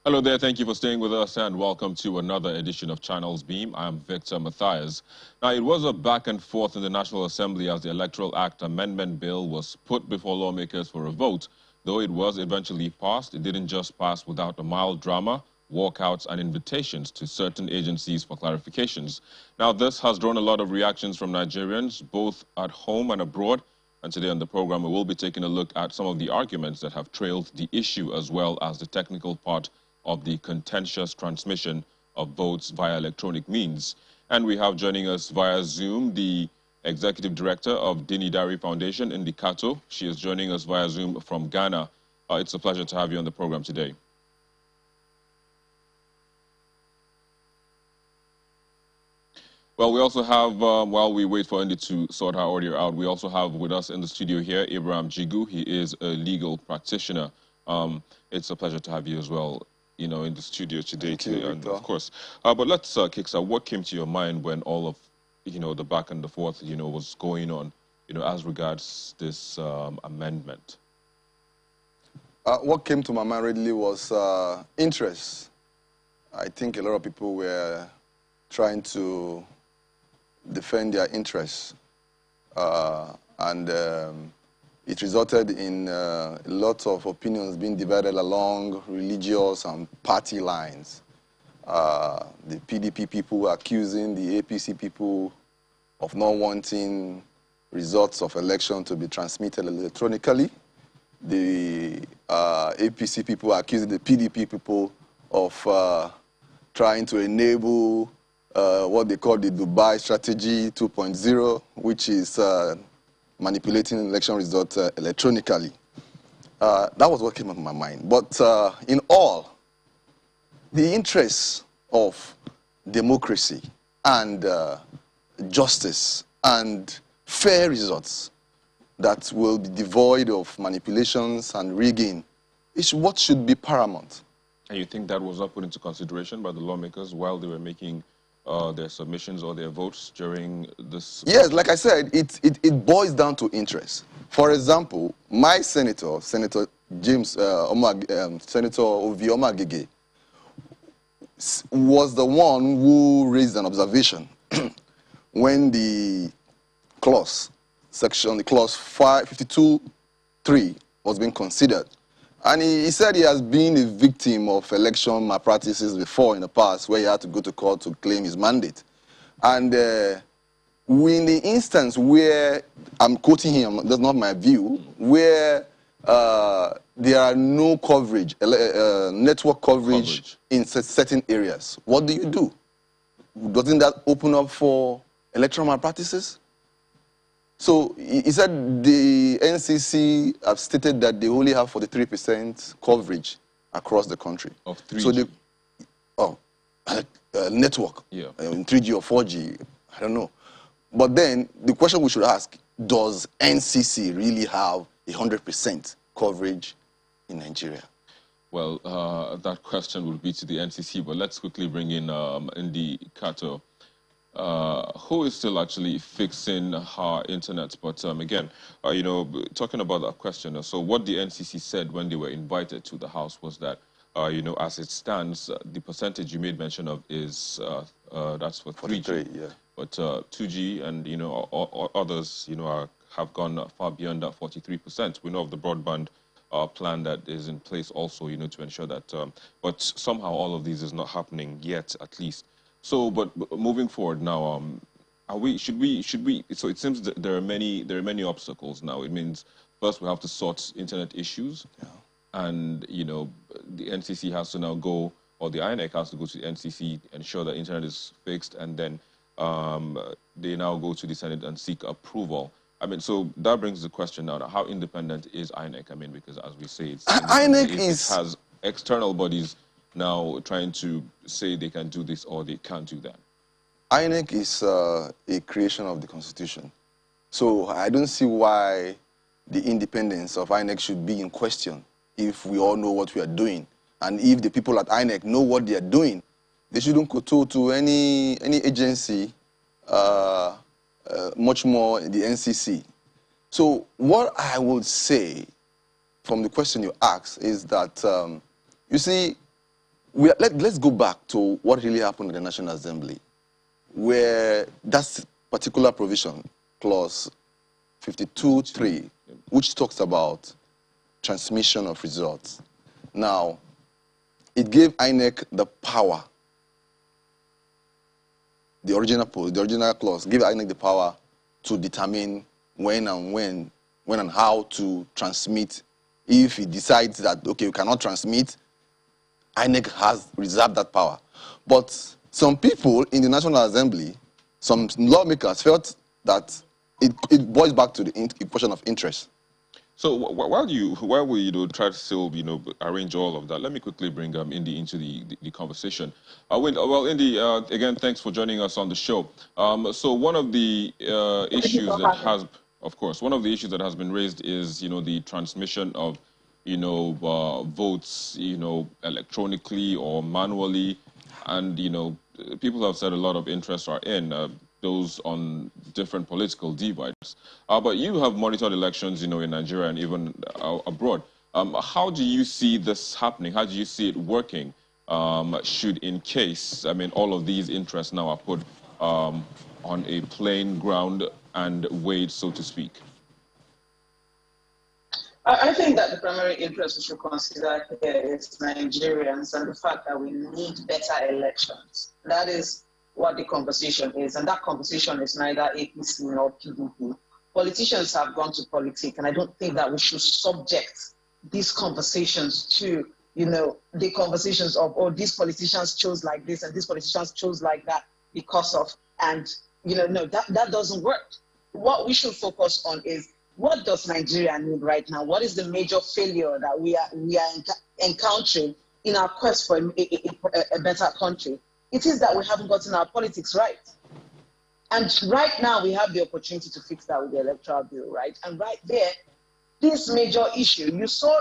Hello there, thank you for staying with us and welcome to another edition of Channels Beam. I'm Victor Matthias. Now, it was a back and forth in the National Assembly as the Electoral Act Amendment Bill was put before lawmakers for a vote. Though it was eventually passed, it didn't just pass without a mild drama, walkouts and invitations to certain agencies for clarifications. Now, this has drawn a lot of reactions from Nigerians, both at home and abroad. And today on the program, we will be taking a look at some of the arguments that have trailed the issue as well as the technical part of the contentious transmission of votes via electronic means. And we have joining us via Zoom the Executive Director of Dinidari Foundation, Indi Kato. She is joining us via Zoom from Ghana. It's a pleasure to have you on the program today. Well, we also have, while we wait for Indi to sort her audio out, we also have with us in the studio here, Abraham Jigu. He is a legal practitioner. It's a pleasure to have you as well, you know, in the studio today. And of course, but let's kickstart. What came to your mind when all of, you know, the back and the forth, you know, was going on, you know, as regards this amendment? What came to my mind readily was interest. I think a lot of people were trying to defend their interests, and it resulted in a lot of opinions being divided along religious and party lines. The PDP people accusing the APC people of not wanting results of election to be transmitted electronically. The APC people accusing the PDP people of trying to enable what they call the Dubai Strategy 2.0, which is manipulating election results electronically. That was what came up in my mind. But in all, the interests of democracy and justice and fair results that will be devoid of manipulations and rigging is what should be paramount. And you think that was not put into consideration by the lawmakers while they were making their submissions or their votes during this? Yes, like I said, it boils down to interest. For example, my senator, Senator James, Senator Ovi Omagege, was the one who raised an observation when the clause 552(3) was being considered. And he said he has been a victim of election malpractices before in the past, where he had to go to court to claim his mandate. And in the instance where, I'm quoting him, that's not my view, where there are no coverage, network coverage in certain areas, what do? Doesn't that open up for electoral malpractices? So he said the NCC have stated that they only have 43% coverage across the country. Of 3G? So network, yeah. 3G or 4G, I don't know. But then the question we should ask, does NCC really have 100% coverage in Nigeria? Well, that question would be to the NCC, but let's quickly bring in Indi Kato. Who is still actually fixing her internet? But again, you know, talking about that question, so what the NCC said when they were invited to the House was that, you know, as it stands, the percentage you made mention of is, that's for 3G. Yeah. But 2G and, you know, others, you know, have gone far beyond that 43%. We know of the broadband plan that is in place also, you know, to ensure that, but somehow all of these is not happening yet, at least. So, but moving forward now, should we, so it seems that there are many obstacles now. It means first we have to sort internet issues, yeah. And, you know, the NCC has to now go, or the INEC has to go to the NCC, ensure that internet is fixed, and then they now go to the Senate and seek approval. I mean, so that brings the question now, how independent is INEC? I mean, because as we say, it has external bodies now trying to say they can do this or they can't do that. INEC is a creation of the Constitution. So I don't see why the independence of INEC should be in question if we all know what we are doing. And if the people at INEC know what they are doing, they shouldn't kowtow to any agency, much more the NCC. So what I would say from the question you asked is that, you see, let's go back to what really happened in the National Assembly, where that particular provision, clause 52.3, which talks about transmission of results. Now, it gave INEC the power. The original clause gave INEC the power to determine when and how to transmit. If it decides that, okay, we cannot transmit, INEC has reserved that power. But some people in the National Assembly, some lawmakers felt that it boils back to the question of interest. So while we try to still arrange all of that, let me quickly bring Indy into the conversation. Well, Indy, again, thanks for joining us on the show. So one of the issues that has, of course, one of the issues that has been raised is the transmission of votes electronically or manually, and people have said a lot of interest are in those on different political divides. But you have monitored elections, in Nigeria and even abroad. How do you see this happening? How do you see it working? Should, in case, all of these interests now are put on a plain ground and weighed, so to speak? I think that the primary interest we should consider here is Nigerians and the fact that we need better elections. That is what the conversation is, and that conversation is neither APC nor PDP. Politicians have gone to politics, and I don't think that we should subject these conversations to, the conversations of, oh, these politicians chose like this and these politicians chose like that because of, and, no, that doesn't work. What we should focus on is, what does Nigeria need right now? What is the major failure that we are encountering in our quest for a better country? It is that we haven't gotten our politics right. And right now we have the opportunity to fix that with the electoral bill, right? And right there, this major issue, you saw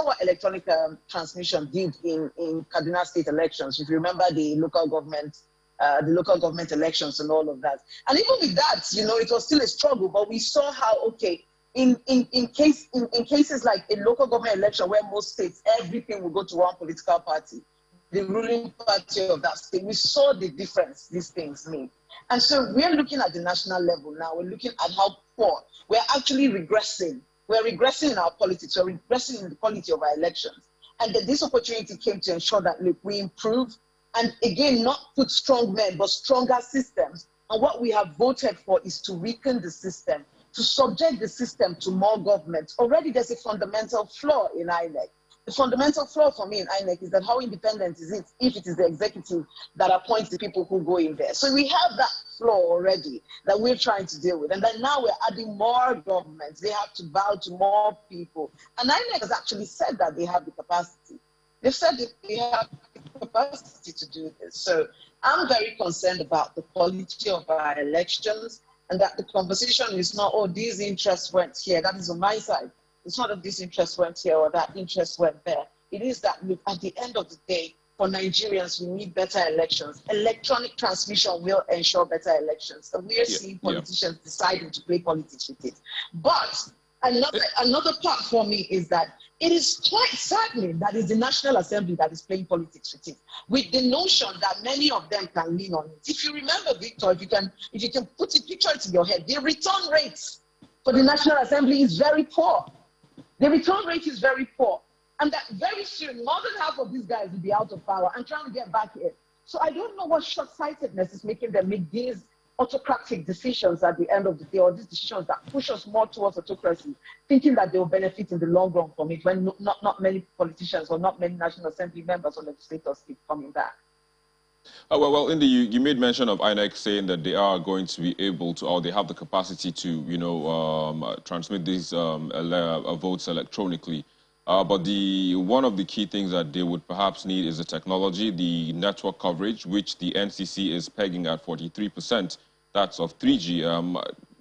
what electronic transmission did in Kaduna State elections. If you remember the local government elections and all of that. And even with that, it was still a struggle, but we saw how, okay, in cases like a local government election where most states, everything will go to one political party, the ruling party of that state, we saw the difference these things made. And so we're looking at the national level now. We're looking at how poor. We're actually regressing. We're regressing in our politics. We're regressing in the quality of our elections. And that this opportunity came to ensure that, look, we improve and, again, not put strong men, but stronger systems. And what we have voted for is to weaken the system, to subject the system to more government. Already there's a fundamental flaw in INEC. The fundamental flaw for me in INEC is that how independent is it if it is the executive that appoints the people who go in there? So we have that flaw already that we're trying to deal with. And then now we're adding more governments. They have to bow to more people. And INEC has actually said that they have the capacity. They've said that they have the capacity to do this. So I'm very concerned about the quality of our elections and that the conversation is not, oh, these interests went here. That is on my side. It's not that this interest went here or that interest went there. It is that, look, at the end of the day, for Nigerians, we need better elections. Electronic transmission will ensure better elections. And we are seeing politicians deciding to play politics with it. But another part for me is that it is quite saddening that it's the National Assembly that is playing politics with it, with the notion that many of them can lean on it. If you remember, Victor, if you can picture it in your head, the return rates for the National Assembly is very poor. The return rate is very poor. And that very soon, more than half of these guys will be out of power and trying to get back here. So I don't know what short-sightedness is making them make these autocratic decisions at the end of the day, or these decisions that push us more towards autocracy, thinking that they will benefit in the long run from it, when not many politicians or not many National Assembly members or legislators keep coming back. Well, Indy, you made mention of INEC saying that they are going to be able to, or they have the capacity to, transmit these votes electronically. But one of the key things that they would perhaps need is the technology, the network coverage, which the NCC is pegging at 43%. That's of 3G.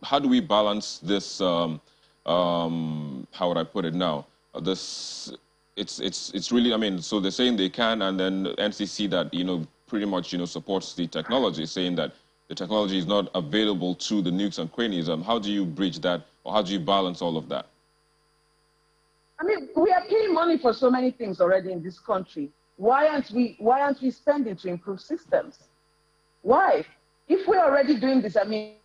How do we balance this? How would I put it now? It's really, so they're saying they can, and then NCC that pretty much supports the technology, saying that the technology is not available to the nukes and crannies. How do you bridge that, or how do you balance all of that? We are paying money for so many things already in this country. Why aren't we spending to improve systems? Why? If we're already doing this, I mean,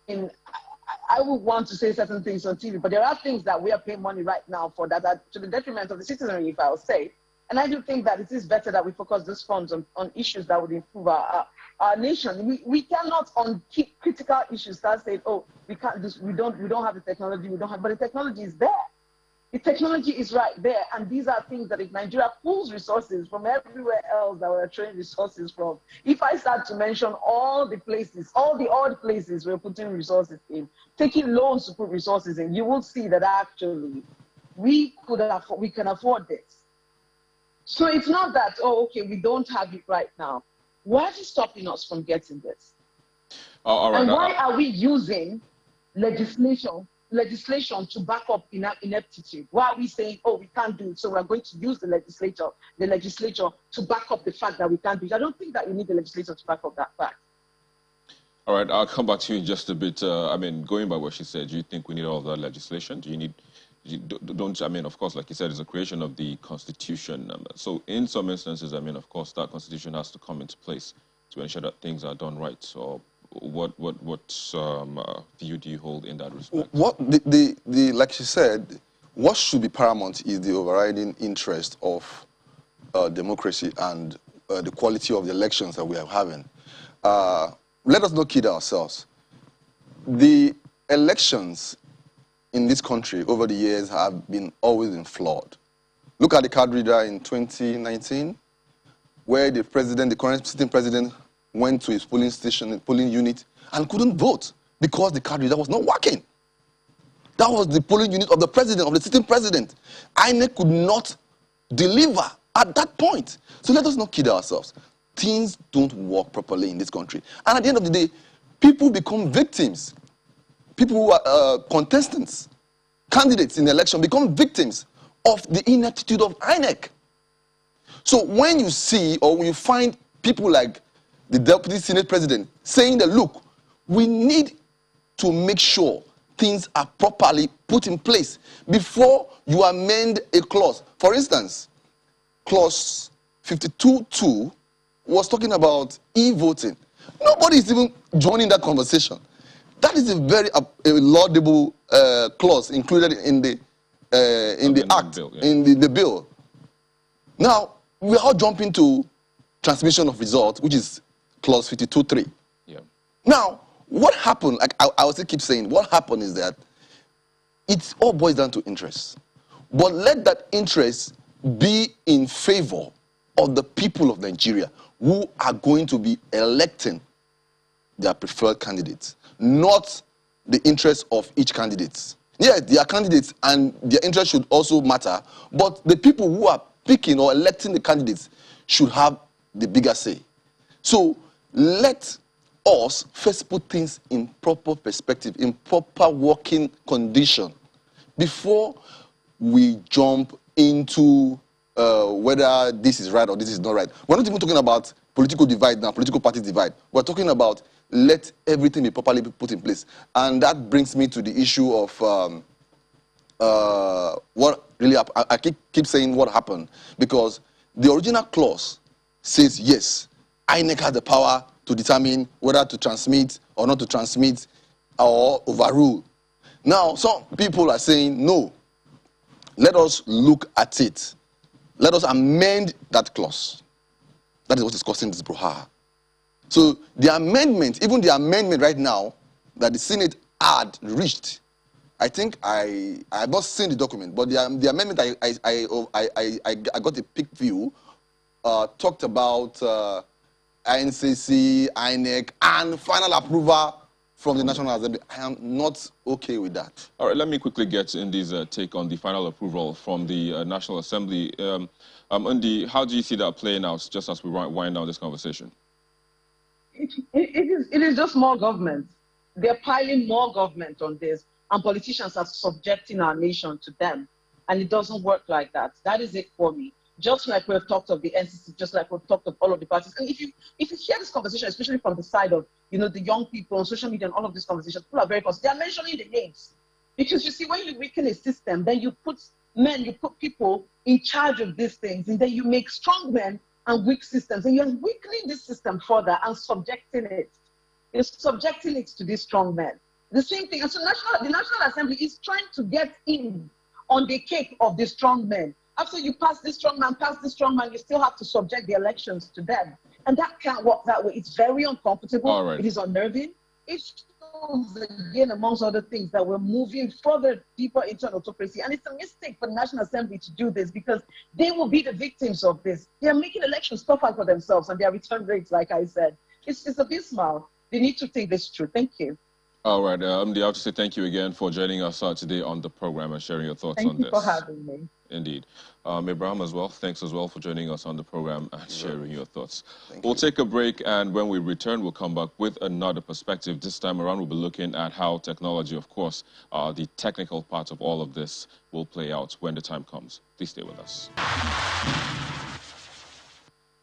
I would want to say certain things on TV, but there are things that we are paying money right now for that are to the detriment of the citizenry, if I'll say. And I do think that it is better that we focus those funds on issues that would improve our nation. We cannot on critical issues start saying, oh, we can't do, we don't have the technology, but the technology is there. The technology is right there, and these are things that if Nigeria pulls resources from everywhere else that we're training resources from, if I start to mention all the places, all the odd places we're putting resources in, taking loans to put resources in, you will see that actually we can afford this. So it's not that, oh, okay, we don't have it right now. Why is it stopping us from getting this? All right. And why are we using legislation to back up ineptitude? Why are we saying, oh, we can't do it, so we're going to use the legislature to back up the fact that we can't do it? I don't think that you need the legislature to back up that fact. All right, I'll come back to you in just a bit. I mean, going by what she said, do you think we need all of that legislation? Do you need, I mean, of course, like you said, it's a creation of the Constitution. So in some instances, I mean, of course, that Constitution has to come into place to ensure that things are done right. So what view do you hold in that respect? Like she said, what should be paramount is the overriding interest of democracy and the quality of the elections that we are having. Let us not kid ourselves. The elections in this country over the years have always been flawed. Look at the card reader in 2019, where the current sitting president, went to his polling station, polling unit, and couldn't vote because the card reader was not working. That was the polling unit of the president, of the sitting president. INEC could not deliver at that point. So let us not kid ourselves. Things don't work properly in this country. And at the end of the day, people become victims. People who are contestants, candidates in the election, become victims of the ineptitude of INEC. So when you see or when you find people like the Deputy Senate President saying that, look, we need to make sure things are properly put in place before you amend a clause. For instance, clause 52.2 was talking about e-voting. Nobody is even joining that conversation. That is a very laudable clause included in the act, bill, yeah. in the bill. Now, we all jump into transmission of results, which is clause 52.3. Yeah. Now, what happened, like I will still keep saying, what happened is that it all boils down to interest. But let that interest be in favor of the people of Nigeria who are going to be electing their preferred candidates, not the interest of each candidate. Yes, they are candidates and their interest should also matter, but the people who are picking or electing the candidates should have the bigger say. So let us first put things in proper perspective, in proper working condition, before we jump into whether this is right or this is not right. We're not even talking about political divide now, political party divide. We're talking about let everything be properly put in place. And that brings me to the issue of what really happened. I keep saying what happened, because the original clause says, yes, INEC has the power to determine whether to transmit or not to transmit or overrule. Now, some people are saying, no, let us look at it. Let us amend that clause. That is what is causing this brouhaha. So the amendment, even the amendment right now that the Senate had reached, I think I have not seen the document, but the amendment I got a peek view talked about INCC, INEC, and final approval from the National Assembly. I am not okay with that. All right, let me quickly get Ndi's take on the final approval from the National Assembly. Ndi, how do you see that playing out just as we wind down this conversation? It is just more government. They're piling more government on this, and politicians are subjecting our nation to them. And it doesn't work like that. That is it for me. Just like we've talked of the NCC, just like we've talked of all of the parties. And if you hear this conversation, especially from the side of, the young people on social media and all of these conversations, people are very concerned. They are mentioning the names. Because you see, when you weaken a system, then you put people in charge of these things, and then you make strong men and weak systems. And you're weakening this system further and subjecting it. You're subjecting it to these strong men. The same thing. And so the National Assembly is trying to get in on the cake of the strong men. After you pass this strong man, you still have to subject the elections to them. And that can't work that way. It's very uncomfortable. All right. It is unnerving. It shows, again, amongst other things, that we're moving further, deeper into an autocracy. And it's a mistake for the National Assembly to do this because they will be the victims of this. They are making elections tougher for themselves and their return rates, like I said. It's abysmal. They need to think this through. Thank you. All right. I have to say thank you again for joining us today on the program and sharing your thoughts on this. Thank you for having me. Indeed. Abraham as well, thanks as well for joining us on the program and sharing your thoughts. We'll take a break, and when we return, we'll come back with another perspective. This time around, we'll be looking at how technology, of course, the technical part of all of this will play out when the time comes. Please stay with us.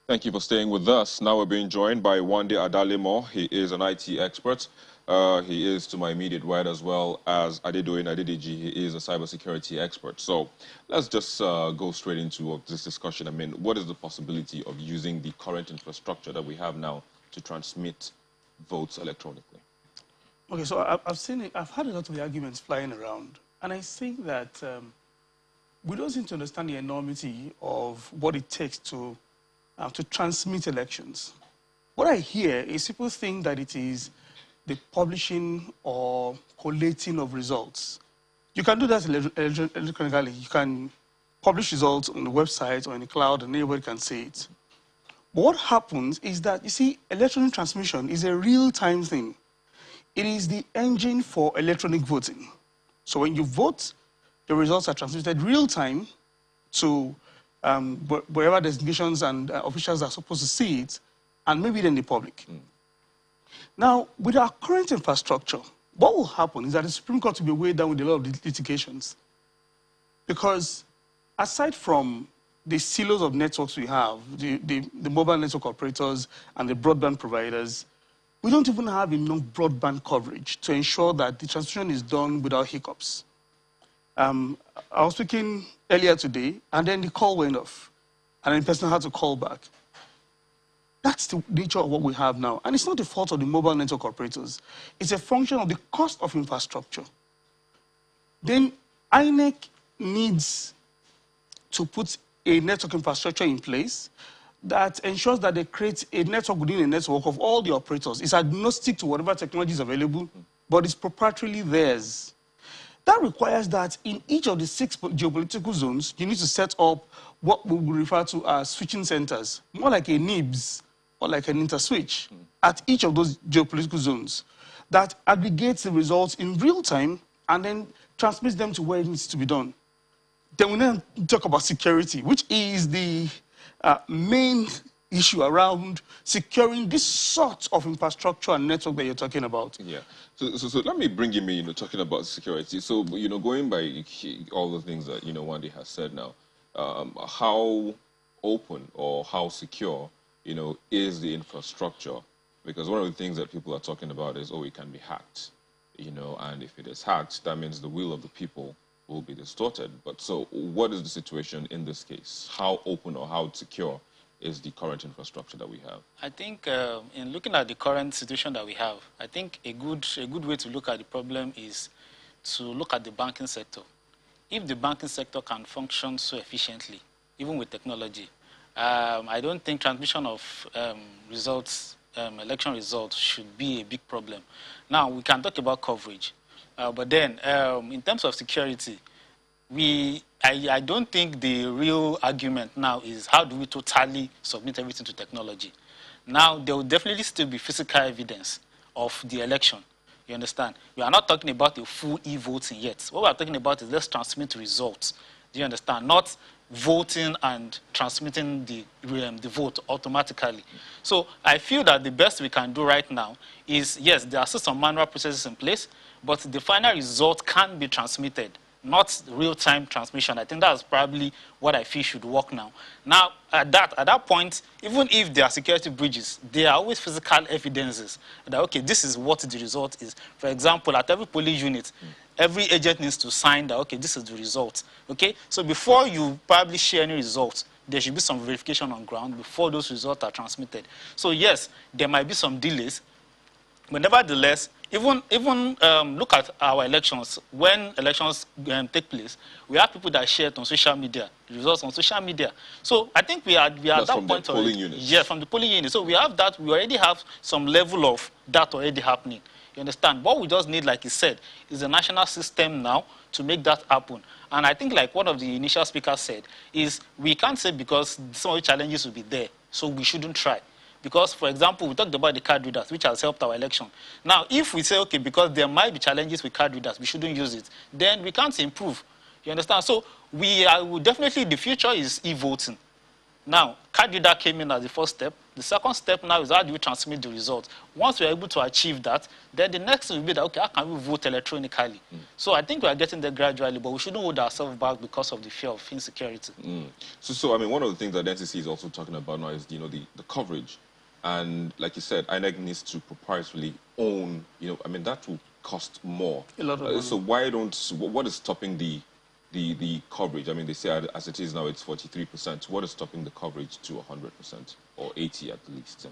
Thank you for staying with us. Now we're being joined by Wande Adalemo. He is an IT expert. He is to my immediate right, as well as Adedoyin Adedeji. He is a cybersecurity expert. So let's just go straight into this discussion. I mean, what is the possibility of using the current infrastructure that we have now to transmit votes electronically? Okay, so I've had a lot of the arguments flying around, and I think that we don't seem to understand the enormity of what it takes to transmit elections. What I hear is people think that it is the publishing or collating of results. You can do that electronically. You can publish results on the website or in the cloud, and anybody can see it. But what happens is that, you see, electronic transmission is a real-time thing. It is the engine for electronic voting. So when you vote, the results are transmitted real-time to wherever designations and officials are supposed to see it, and maybe then the public. Now, with our current infrastructure, what will happen is that the Supreme Court will be weighed down with a lot of litigations. Because aside from the silos of networks we have, the mobile network operators and the broadband providers, we don't even have enough broadband coverage to ensure that the transmission is done without hiccups. I was speaking earlier today, and then the call went off, and then the person had to call back. That's the nature of what we have now. And it's not the fault of the mobile network operators. It's a function of the cost of infrastructure. Then INEC needs to put a network infrastructure in place that ensures that they create a network within a network of all the operators. It's agnostic to whatever technology is available, but it's proprietarily theirs. That requires that in each of the 6 geopolitical zones, you need to set up what we will refer to as switching centers, more like a NIBS or like an interswitch at each of those geopolitical zones that aggregates the results in real time and then transmits them to where it needs to be done. Then we then talk about security, which is the main issue around securing this sort of infrastructure and network that you're talking about. Yeah. So let me bring him in, talking about security. So, going by all the things that, Wande has said now, how open or how secure, is the infrastructure? Because one of the things that people are talking about is, it can be hacked, and if it is hacked, that means the will of the people will be distorted. But so what is the situation in this case? How open or how secure is the current infrastructure that we have? I think in looking at the current situation that we have, I think a good way to look at the problem is to look at the banking sector. If the banking sector can function so efficiently, even with technology, I don't think transmission of election results should be a big problem. Now, we can talk about coverage, but then in terms of security, I don't think the real argument now is how do we totally submit everything to technology. Now, there will definitely still be physical evidence of the election. You understand? We are not talking about the full e-voting yet. What we are talking about is let's transmit results. Do you understand? Not voting and transmitting the vote automatically. So I feel that the best we can do right now is, yes, there are still some manual processes in place, but the final result can be transmitted, not real-time transmission. I think that's probably what I feel should work now. Now, at that point, even if there are security breaches, there are always physical evidences that, okay, this is what the result is. For example, at every polling unit, every agent needs to sign that, okay, this is the result. Okay? So before you probably share any results, there should be some verification on ground before those results are transmitted. So yes, there might be some delays, but nevertheless, even look at our elections. When elections take place, we have people that share it on social media, results on social media. So I think we are at that from point the polling already. units. Yeah, from the polling unit. So we have that. We already have some level of that already happening. You understand? What we just need, like you said, is a national system now to make that happen. And I think, like one of the initial speakers said, is we can't say because some of the challenges will be there, so we shouldn't try. Because, for example, we talked about the card readers, which has helped our election. Now, if we say, okay, because there might be challenges with card readers, we shouldn't use it, then we can't improve. You understand? So we definitely, the future is e-voting. Now, card reader came in as the first step. The second step now is how do we transmit the results? Once we're able to achieve that, then the next will be that, okay, how can we vote electronically? So I think we are getting there gradually, but we shouldn't hold ourselves back because of the fear of insecurity. So I mean, one of the things that the NCC is also talking about now is, the coverage. And like you said, INEC needs to proprietarily own, I mean, that will cost more. A lot of money. So what is stopping the coverage? I mean, they say as it is now, it's 43%. What is stopping the coverage to 100% or 80 at least?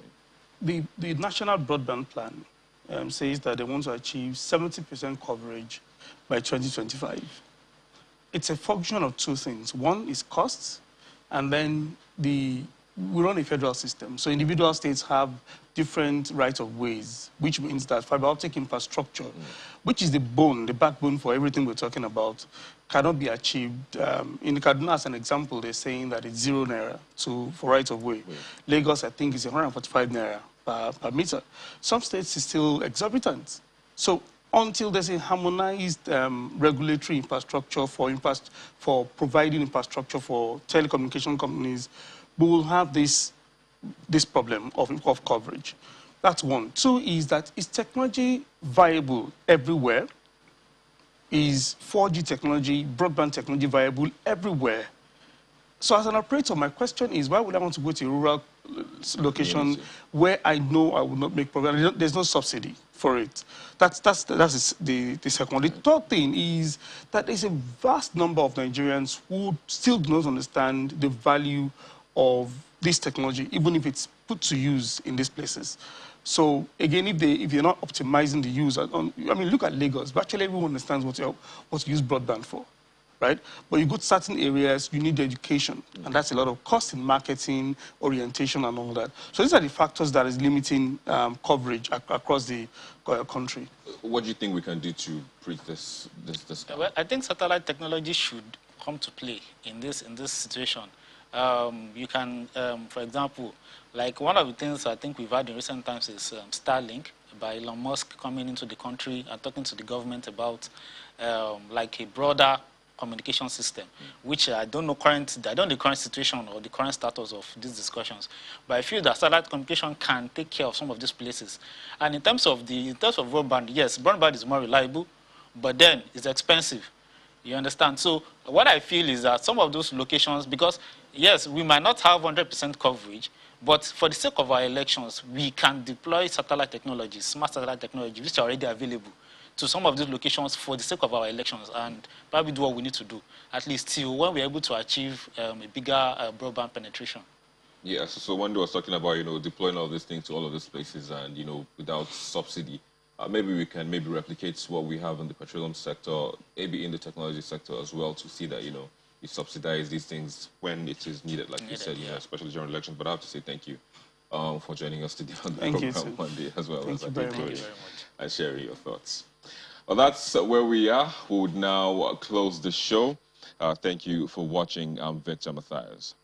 I mean, the National Broadband Plan says that they want to achieve 70% coverage by 2025. It's a function of two things. One is costs, and then we run a federal system. So individual states have different rights-of-ways, which means that fiber optic infrastructure, which is the backbone for everything we're talking about, cannot be achieved. In Kaduna, as an example, they're saying that it's 0 naira for rights-of-way. Lagos, I think, is 145 naira per meter. Some states is still exorbitant. So until there's a harmonized regulatory infrastructure for providing infrastructure for telecommunication companies, we will have this problem of coverage. That's one. Two is that is technology viable everywhere? Is 4G technology, broadband technology viable everywhere? So as an operator, my question is, why would I want to go to a rural location where I know I will not make progress? There's no subsidy for it. That's the second one. The third thing is that there's a vast number of Nigerians who still do not understand the value of this technology, even if it's put to use in these places. So again, if you're not optimizing the use, I mean, look at Lagos. Virtually everyone understands what to use broadband for, right? But you go to certain areas, you need education, and that's a lot of cost in marketing, orientation, and all that. So these are the factors that is limiting coverage across the country. What do you think we can do to bridge this? Well, I think satellite technology should come to play in this situation. You can, for example, like one of the things I think we've had in recent times is Starlink by Elon Musk coming into the country and talking to the government about like a broader communication system, which I don't know the current situation or the current status of these discussions, but I feel that satellite communication can take care of some of these places. And in terms of broadband, yes, broadband is more reliable, but then it's expensive. You understand? So what I feel is that some of those locations, because yes, we might not have 100% coverage, but for the sake of our elections, we can deploy satellite technology, smart satellite technology, which are already available to some of these locations for the sake of our elections, and probably do what we need to do, at least till when we're able to achieve a bigger broadband penetration. Yes, so Wando was talking about, deploying all these things to all of these places and, without subsidy. Maybe we can replicate what we have in the petroleum sector, maybe in the technology sector as well, to see that, we subsidize these things when it is needed, like you said, especially during elections. But I have to say thank you for joining us today on the program one day, as well as I did Thank you very much. And sharing your thoughts. Well, that's where we are. We would now close the show. Thank you for watching. I'm Victor Mathias.